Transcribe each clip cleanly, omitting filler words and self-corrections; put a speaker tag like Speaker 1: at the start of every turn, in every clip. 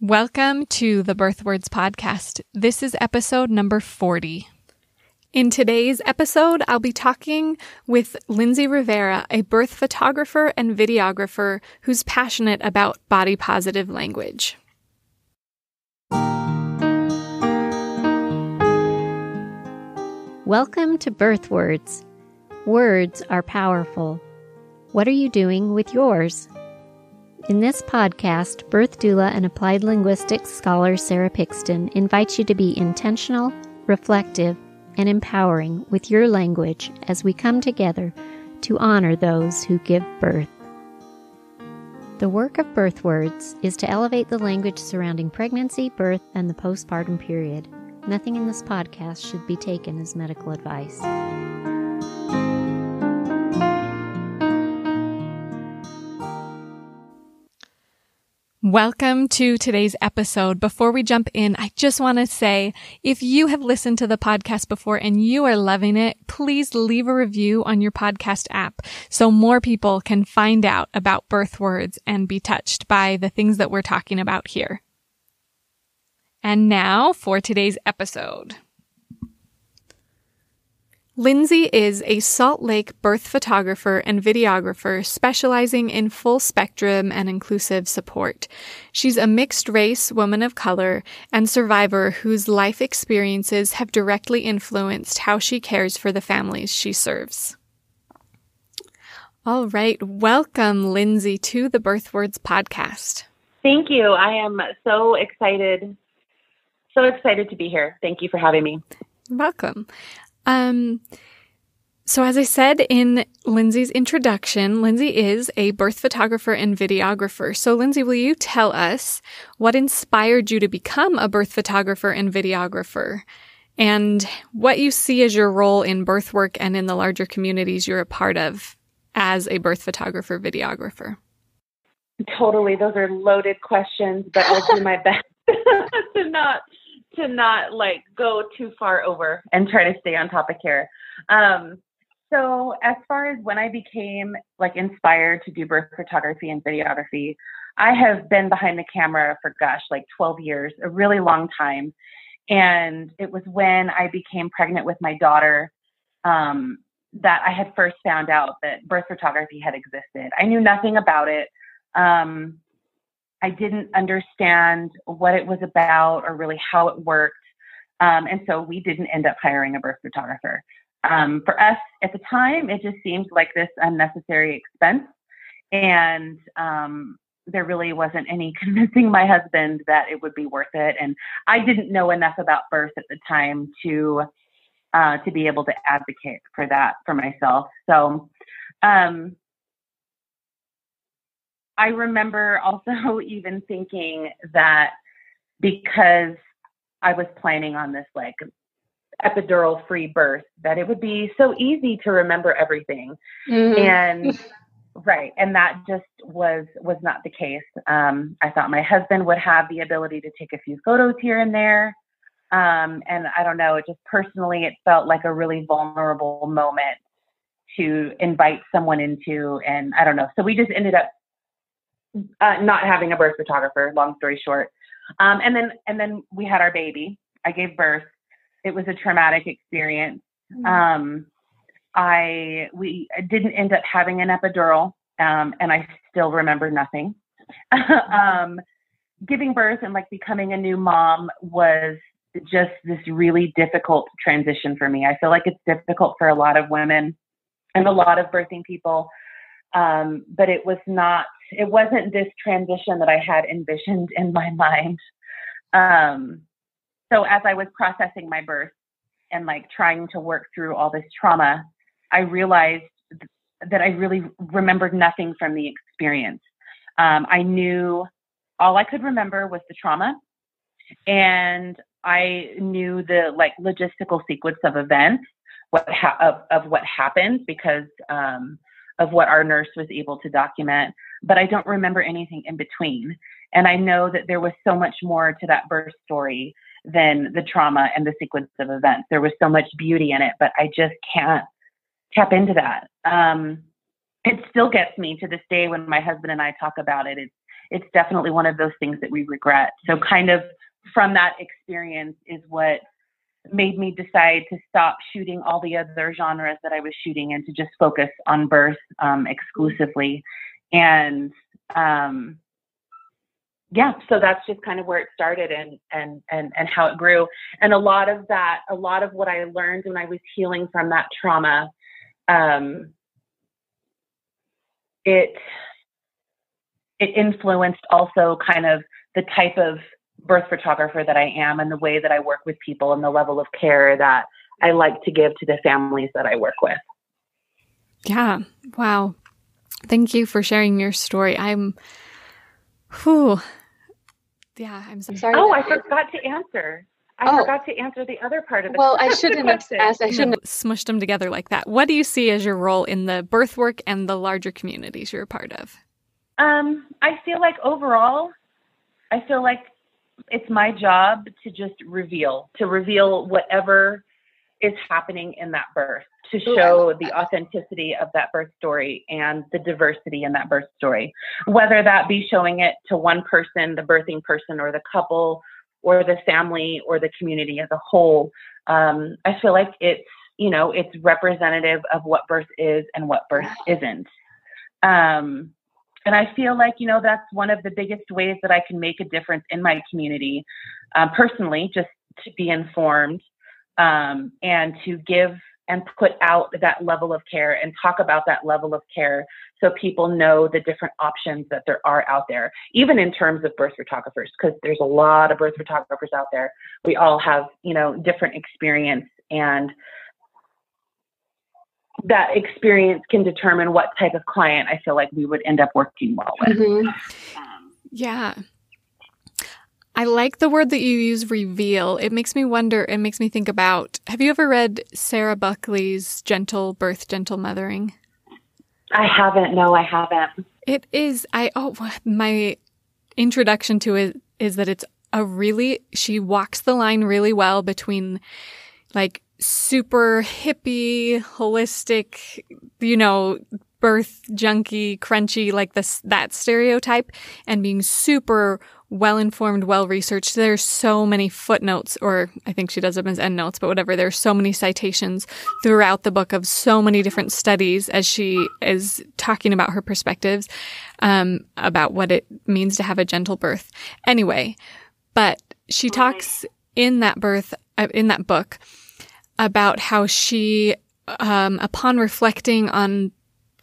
Speaker 1: Welcome to the Birth Words Podcast. This is episode number 40. In today's episode, I'll be talking with Lindsey Rivera, a birth photographer and videographer who's passionate about body-positive language.
Speaker 2: Welcome to Birth Words. Words are powerful. What are you doing with yours? In this podcast, birth doula and applied linguistics scholar Sarah Pixton invites you to be intentional, reflective, and empowering with your language as we come together to honor those who give birth. The work of Birth Words is to elevate the language surrounding pregnancy, birth, and the postpartum period. Nothing in this podcast should be taken as medical advice.
Speaker 1: Welcome to today's episode. Before we jump in, I just want to say, if you have listened to the podcast before and you are loving it, please leave a review on your podcast app so more people can find out about birth words and be touched by the things that we're talking about here. And now for today's episode. Lindsey is a Salt Lake birth photographer and videographer specializing in full spectrum and inclusive support. She's a mixed-race woman of color and survivor whose life experiences have directly influenced how she cares for the families she serves. All right, welcome, Lindsey, to the Birth Words Podcast.
Speaker 3: Thank you. I am so excited to be here. Thank you for having me.
Speaker 1: You're welcome. So as I said in Lindsey's introduction, Lindsey is a birth photographer and videographer. So Lindsey, will you tell us what inspired you to become a birth photographer and videographer and what you see as your role in birth work and in the larger communities you're a part of as a birth photographer, videographer?
Speaker 3: Totally. Those are loaded questions, but I'll do my best to not like go too far over and try to stay on topic here. So as far as when I became like inspired to do birth photography and videography, I have been behind the camera for 12 years, a really long time. And it was when I became pregnant with my daughter, that I had first found out that birth photography had existed. I knew nothing about it. I didn't understand what it was about or really how it worked. And so we didn't end up hiring a birth photographer. For us at the time, it just seemed like this unnecessary expense. And there really wasn't any convincing my husband that it would be worth it. And I didn't know enough about birth at the time to be able to advocate for that for myself. So I remember also even thinking that because I was planning on this like epidural-free birth, that it would be so easy to remember everything. Mm-hmm. And that just was not the case. I thought my husband would have the ability to take a few photos here and there. And I don't know, just personally, it felt like a really vulnerable moment to invite someone into, and I don't know. So we just ended up not having a birth photographer, long story short. And then we had our baby. I gave birth. It was a traumatic experience. We didn't end up having an epidural, and I still remember nothing. Giving birth and like becoming a new mom was just this really difficult transition for me. I feel like it's difficult for a lot of women and a lot of birthing people. But it wasn't this transition that I had envisioned in my mind. So as I was processing my birth and like trying to work through all this trauma, I realized that I really remembered nothing from the experience. I knew all I could remember was the trauma, and I knew the like logistical sequence of events, what happened because of what our nurse was able to document, but I don't remember anything in between. And I know that there was so much more to that birth story than the trauma and the sequence of events. There was so much beauty in it, but I just can't tap into that. It still gets me to this day when my husband and I talk about it. it's definitely one of those things that we regret. So kind of from that experience is what made me decide to stop shooting all the other genres that I was shooting and to just focus on birth exclusively. And yeah, so that's just kind of where it started and how it grew. And a lot of what I learned when I was healing from that trauma, it influenced also kind of the type of birth photographer that I am and the way that I work with people and the level of care that I like to give to the families that I work with.
Speaker 1: Yeah. Wow. Thank you for sharing your story. I'm sorry.
Speaker 3: Oh, I forgot to answer. I forgot to answer the other part of the question.
Speaker 4: Well, I shouldn't have asked. I shouldn't have
Speaker 1: smushed them together like that. What do you see as your role in the birth work and the larger communities you're a part of?
Speaker 3: I feel like overall, it's my job to just reveal whatever is happening in that birth, to show the authenticity of that birth story and the diversity in that birth story, whether that be showing it to one person, the birthing person, or the couple, or the family, or the community as a whole. I feel like it's representative of what birth is and what birth isn't. And I feel like, that's one of the biggest ways that I can make a difference in my community, personally, just to be informed, and to give and put out that level of care and talk about that level of care so people know the different options that there are out there, even in terms of birth photographers, because there's a lot of birth photographers out there. We all have, different experience, and that experience can determine what type of client I feel like we would end up working well with.
Speaker 4: Mm-hmm.
Speaker 1: Yeah. I like the word that you use, reveal. It makes me wonder, it makes me think about, have you ever read Sarah Buckley's Gentle Birth, Gentle Mothering?
Speaker 3: I haven't. No, I haven't.
Speaker 1: It is, my introduction to it is that it's she walks the line really well between like super hippie, holistic, birth junkie, crunchy, like that stereotype, and being super well-informed, well-researched. There's so many footnotes, or I think she does them as endnotes, but whatever. There's so many citations throughout the book of so many different studies as she is talking about her perspectives, about what it means to have a gentle birth. Anyway, but she talks in that book about how she, upon reflecting on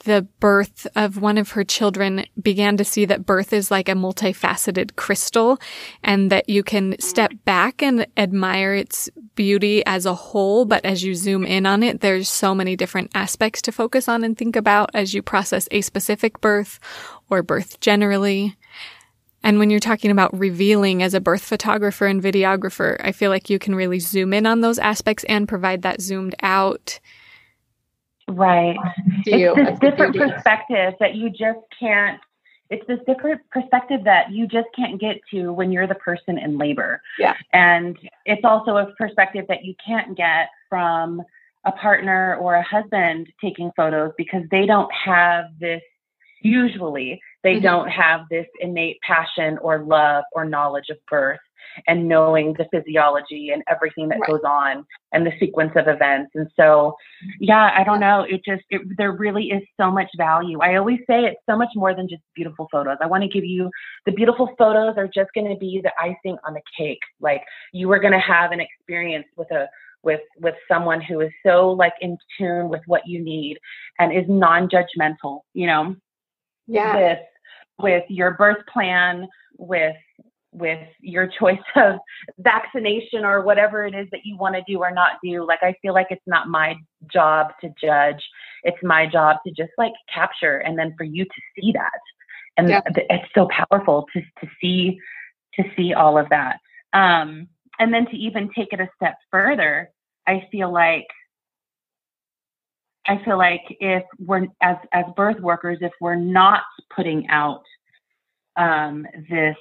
Speaker 1: the birth of one of her children, began to see that birth is like a multifaceted crystal, and that you can step back and admire its beauty as a whole. But as you zoom in on it, there's so many different aspects to focus on and think about as you process a specific birth or birth generally. And when you're talking about revealing as a birth photographer and videographer, I feel like you can really zoom in on those aspects and provide that zoomed out.
Speaker 3: Right. It's this different perspective that you just can't, it's this different perspective that you just can't get to when you're the person in labor.
Speaker 4: Yeah.
Speaker 3: And it's also a perspective that you can't get from a partner or a husband taking photos, because they don't have this, usually they don't have this innate passion or love or knowledge of birth and knowing the physiology and everything that goes on and the sequence of events. And so, yeah, I don't know. There really is so much value. I always say it's so much more than just beautiful photos. I want to give you, the beautiful photos are just going to be the icing on the cake. Like, you are going to have an experience with someone who is so like in tune with what you need and is non-judgmental,
Speaker 4: Yeah.
Speaker 3: with your birth plan, with your choice of vaccination or whatever it is that you want to do or not do. Like, I feel like it's not my job to judge. It's my job to just like capture, and then for you to see that. And it's so powerful to see all of that. And then to even take it a step further, I feel like if we're, as birth workers, if we're not putting out this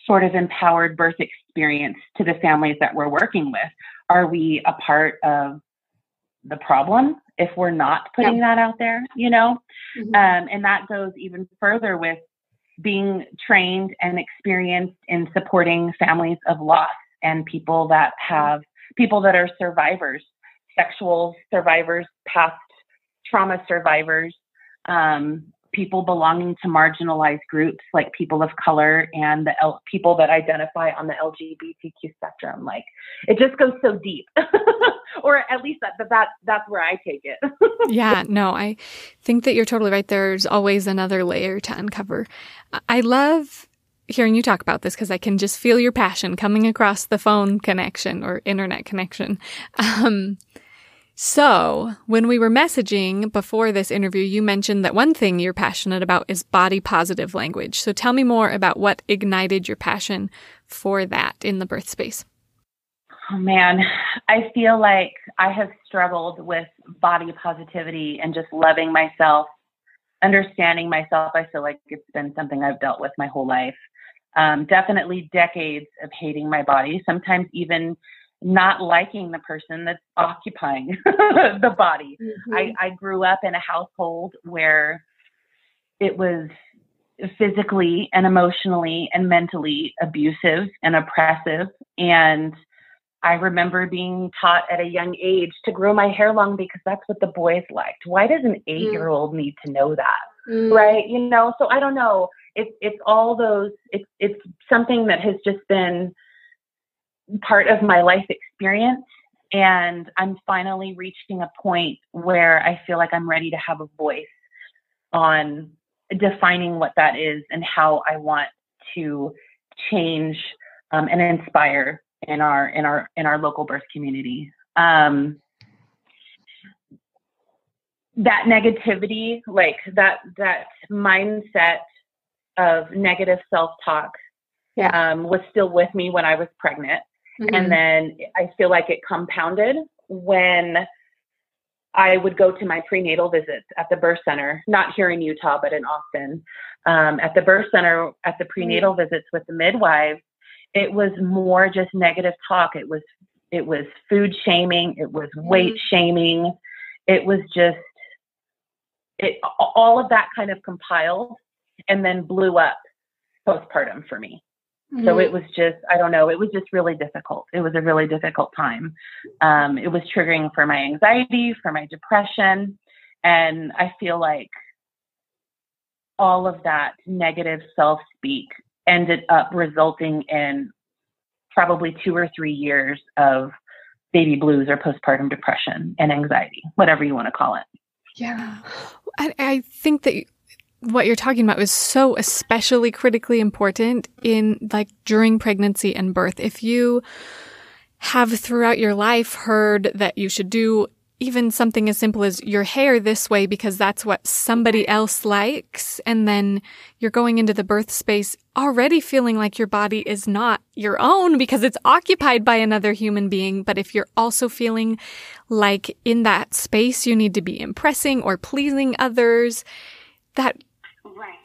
Speaker 3: sort of empowered birth experience to the families that we're working with, are we a part of the problem if we're not putting that out there, And that goes even further with being trained and experienced in supporting families of loss and people that are survivors, sexual survivors, past trauma survivors, people belonging to marginalized groups like people of color and the people that identify on the LGBTQ spectrum. Like, it just goes so deep, or at least that's where I take it.
Speaker 1: Yeah, no, I think that you're totally right. There's always another layer to uncover. I love hearing you talk about this because I can just feel your passion coming across the phone connection or internet connection. So when we were messaging before this interview, you mentioned that one thing you're passionate about is body positive language. So tell me more about what ignited your passion for that in the birth space.
Speaker 3: Oh man, I feel like I have struggled with body positivity and just loving myself, understanding myself. I feel like it's been something I've dealt with my whole life. Definitely decades of hating my body, sometimes even not liking the person that's occupying the body. Mm-hmm. I grew up in a household where it was physically and emotionally and mentally abusive and oppressive. And I remember being taught at a young age to grow my hair long because that's what the boys liked. Why does an 8-year-old need to know that? Right? You know, so I don't know. It's all those, it's something that has just been part of my life experience. And I'm finally reaching a point where I feel like I'm ready to have a voice on defining what that is and how I want to change and inspire in our local birth community. That negativity, like that mindset of negative self-talk, was still with me when I was pregnant. Mm-hmm. And then I feel like it compounded when I would go to my prenatal visits at the birth center, not here in Utah, but in Austin, at the birth center, at the prenatal visits with the midwives. It was more just negative talk. It was food shaming. It was weight shaming. It was just, all of that kind of compiled and then blew up postpartum for me. Mm-hmm. So it was just, I don't know, it was just really difficult. It was a really difficult time. It was triggering for my anxiety, for my depression. And I feel like all of that negative self-speak ended up resulting in probably 2 or 3 years of baby blues or postpartum depression and anxiety, whatever you want to call it.
Speaker 1: Yeah. I think that what you're talking about is so especially critically important in like during pregnancy and birth. If you have throughout your life heard that you should do even something as simple as your hair this way because that's what somebody else likes, and then you're going into the birth space already feeling like your body is not your own because it's occupied by another human being. But if you're also feeling like in that space you need to be impressing or pleasing others, that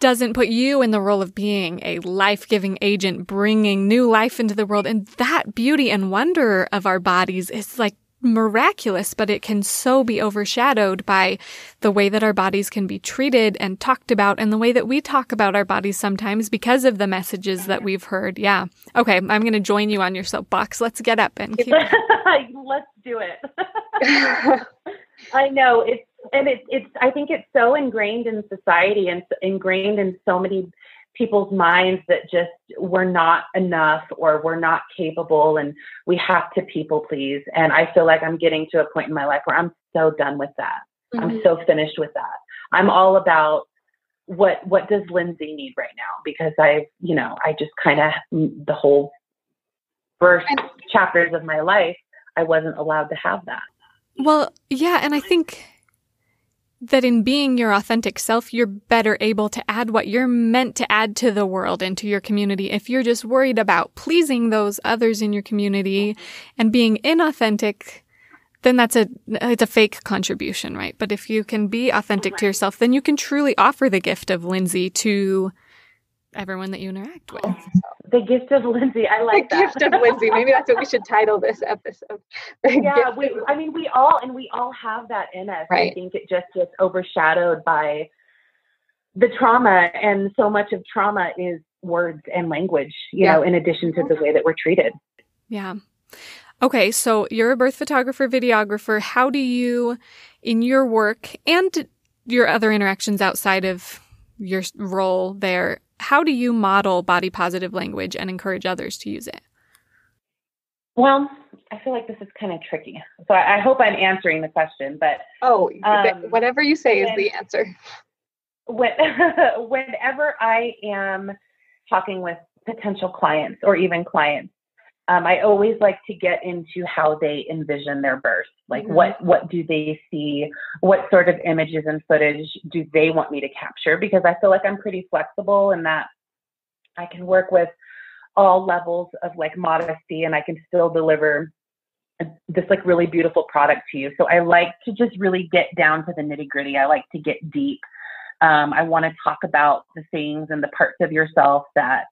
Speaker 1: doesn't put you in the role of being a life-giving agent, bringing new life into the world. And that beauty and wonder of our bodies is like miraculous, but it can so be overshadowed by the way that our bodies can be treated and talked about and the way that we talk about our bodies sometimes because of the messages that we've heard. Yeah. Okay. I'm going to join you on your soapbox. Let's get up and keep
Speaker 3: Let's do it. I know it's I think it's so ingrained in society and ingrained in so many people's minds that just we're not enough or we're not capable and we have to people please. And I feel like I'm getting to a point in my life where I'm so done with that. Mm-hmm. I'm so finished with that. I'm all about what does Lindsey need right now? Because I just kind of the whole first chapters of my life, I wasn't allowed to have that.
Speaker 1: Well, yeah. And I think that in being your authentic self, you're better able to add what you're meant to add to the world and to your community. If you're just worried about pleasing those others in your community and being inauthentic, then it's a fake contribution, right? But if you can be authentic to yourself, then you can truly offer the gift of Lindsey to everyone that you interact with.
Speaker 3: The gift of Lindsey. I like
Speaker 4: that. The gift of Lindsey. Maybe that's what we should title this episode.
Speaker 3: Yeah, we all have that in us.
Speaker 4: Right.
Speaker 3: I think it just gets overshadowed by the trauma, and so much of trauma is words and language, you know, in addition to the way that we're treated.
Speaker 1: Yeah. Okay, so you're a birth photographer, videographer. How do you, in your work and your other interactions outside of your role there, how do you model body positive language and encourage others to use it?
Speaker 3: Well, I feel like this is kind of tricky. So I hope I'm answering the question, but
Speaker 4: whatever you say is the answer.
Speaker 3: Whenever I am talking with potential clients or even clients, I always like to get into how they envision their birth. Like what do they see? What sort of images and footage do they want me to capture? Because I feel like I'm pretty flexible in that I can work with all levels of like modesty, and I can still deliver this like really beautiful product to you. So I like to just really get down to the nitty gritty. I like to get deep. I want to talk about the things and the parts of yourself that,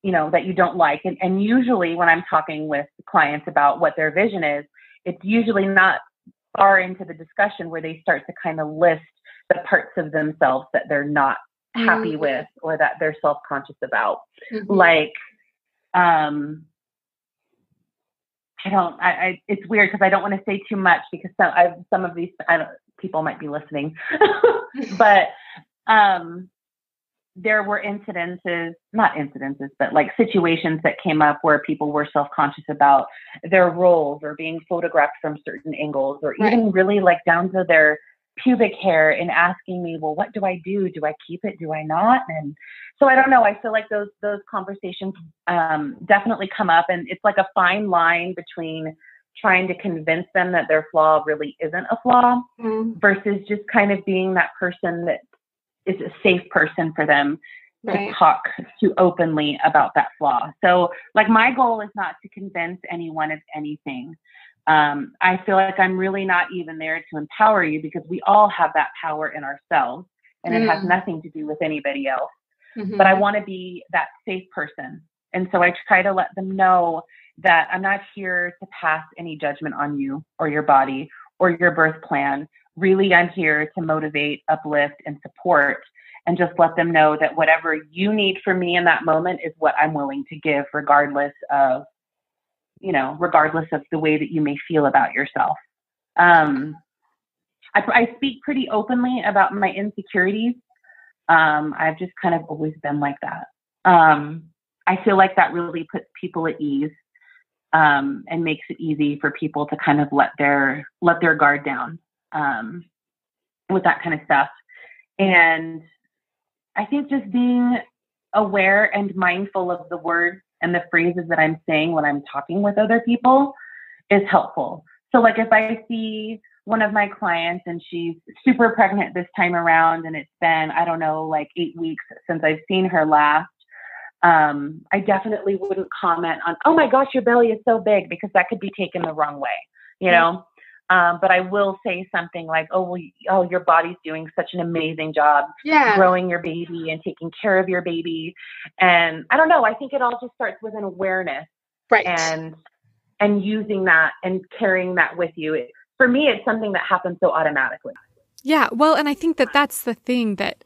Speaker 3: you know, that you don't like. And usually when I'm talking with clients about what their vision is, it's usually not far into the discussion where they start to kind of list the parts of themselves that they're not happy with or that they're self-conscious about. Like, it's weird because I don't want to say too much because some of these, people might be listening, but, there were but like situations that came up where people were self-conscious about their roles or being photographed from certain angles, or even really like down to their pubic hair and asking me, well, what do I do? Do I keep it? Do I not? And so I don't know. I feel like those conversations definitely come up, and it's like a fine line between trying to convince them that their flaw really isn't a flaw versus just kind of being that person that is a safe person for them to talk to openly about that flaw. So like my goal is not to convince anyone of anything. I feel like I'm really not even there to empower you, because we all have that power in ourselves, and it has nothing to do with anybody else. But I want to be that safe person. And so I try to let them know that I'm not here to pass any judgment on you or your body or your birth plan. Really, I'm here to motivate, uplift, and support, and just let them know that whatever you need from me in that moment is what I'm willing to give, regardless of the way that you may feel about yourself. I speak pretty openly about my insecurities. I've just kind of always been like that. I feel like that really puts people at ease, and makes it easy for people to kind of let their guard down with that kind of stuff. And I think just being aware and mindful of the words and the phrases that I'm saying when I'm talking with other people is helpful. So like if I see one of my clients and she's super pregnant this time around, and it's been, I don't know, like 8 weeks since I've seen her last, I definitely wouldn't comment on, oh my gosh, your belly is so big, because that could be taken the wrong way, you know? But I will say something like, your body's doing such an amazing job growing your baby and taking care of your baby. And I don't know, I think it all just starts with an awareness, and using that and carrying that with you. For me, it's something that happens so automatically.
Speaker 1: Yeah. Well, and I think that that's the thing, that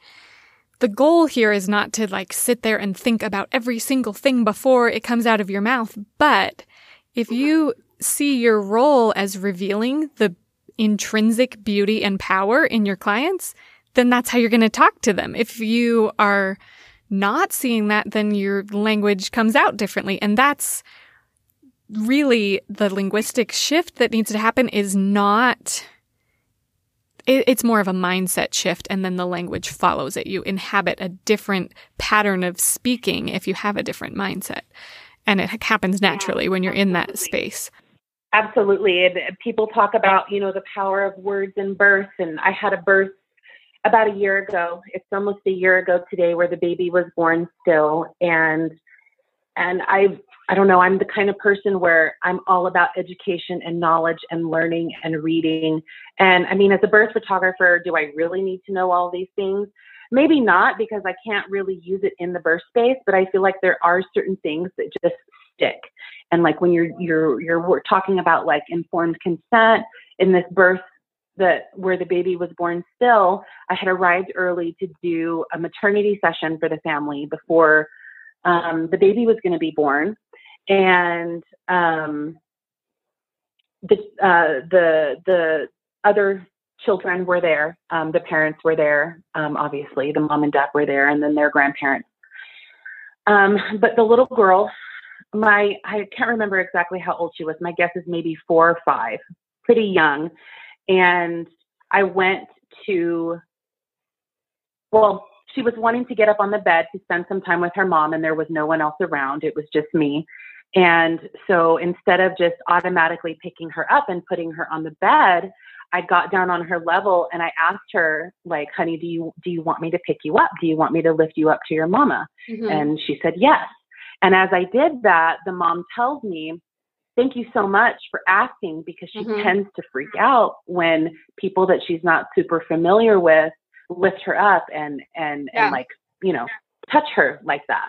Speaker 1: the goal here is not to like sit there and think about every single thing before it comes out of your mouth. But if you see your role as revealing the intrinsic beauty and power in your clients, then that's how you're going to talk to them. If you are not seeing that, then your language comes out differently. And that's really the linguistic shift that needs to happen. Is not, it's more of a mindset shift, and then the language follows it. You inhabit a different pattern of speaking if you have a different mindset. And it happens naturally when you're in that space.
Speaker 3: Absolutely. And people talk about, the power of words in birth. And I had a birth about a year ago. It's almost a year ago today, where the baby was born still. And I don't know, I'm the kind of person where I'm all about education and knowledge and learning and reading. And I mean, as a birth photographer, do I really need to know all these things? Maybe not, because I can't really use it in the birth space, but I feel like there are certain things that just stick. And like when you're talking about like informed consent in this birth where the baby was born still, I had arrived early to do a maternity session for the family before the baby was going to be born. And the other children were there. The parents were there. Obviously, the mom and dad were there, and then their grandparents. But the little girl, I can't remember exactly how old she was. My guess is maybe 4 or 5, pretty young. And I went to, well, she was wanting to get up on the bed to spend some time with her mom, and there was no one else around. It was just me. And so instead of just automatically picking her up and putting her on the bed, I got down on her level and I asked her, like, honey, do you want me to pick you up? Do you want me to lift you up to your mama? Mm-hmm. And she said, yes. And as I did that, the mom tells me, thank you so much for asking, because she mm-hmm. tends to freak out when people that she's not super familiar with lift her up and like, you know, touch her like that.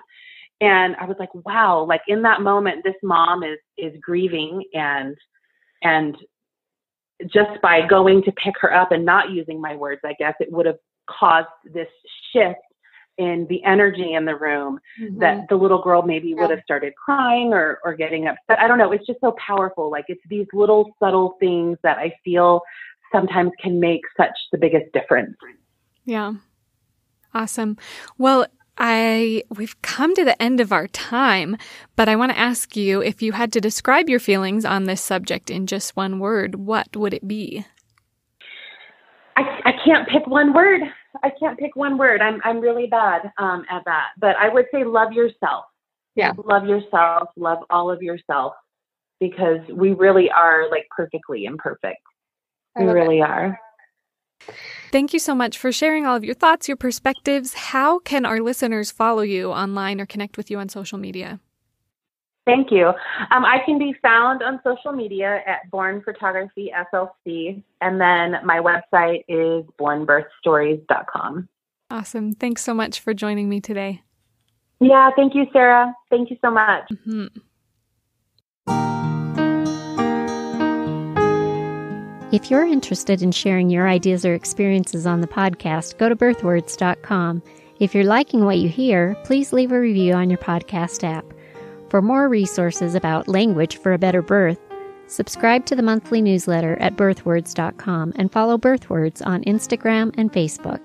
Speaker 3: And I was like, wow, like in that moment, this mom is grieving, and just by going to pick her up and not using my words, I guess it would have caused this shift in the energy in the room mm-hmm. that the little girl maybe would have started crying or getting upset. I don't know. It's just so powerful. Like, it's these little subtle things that I feel sometimes can make such the biggest difference.
Speaker 1: Yeah. Awesome. Well, we've come to the end of our time, but I want to ask you, if you had to describe your feelings on this subject in just one word, what would it be?
Speaker 3: I can't pick one word. I'm really bad at that. But I would say love yourself. Yeah. Love yourself. Love all of yourself, because we really are like perfectly imperfect. We really are.
Speaker 1: Thank you so much for sharing all of your thoughts, your perspectives. How can our listeners follow you online or connect with you on social media?
Speaker 3: Thank you. I can be found on social media at Born Photography SLC, and then my website is bornbirthstories.com.
Speaker 1: Awesome. Thanks so much for joining me today.
Speaker 3: Yeah, thank you, Sarah. Thank you so much.
Speaker 1: Mm-hmm.
Speaker 2: If you're interested in sharing your ideas or experiences on the podcast, go to birthwords.com. If you're liking what you hear, please leave a review on your podcast app. For more resources about language for a better birth, subscribe to the monthly newsletter at birthwords.com and follow Birthwords on Instagram and Facebook.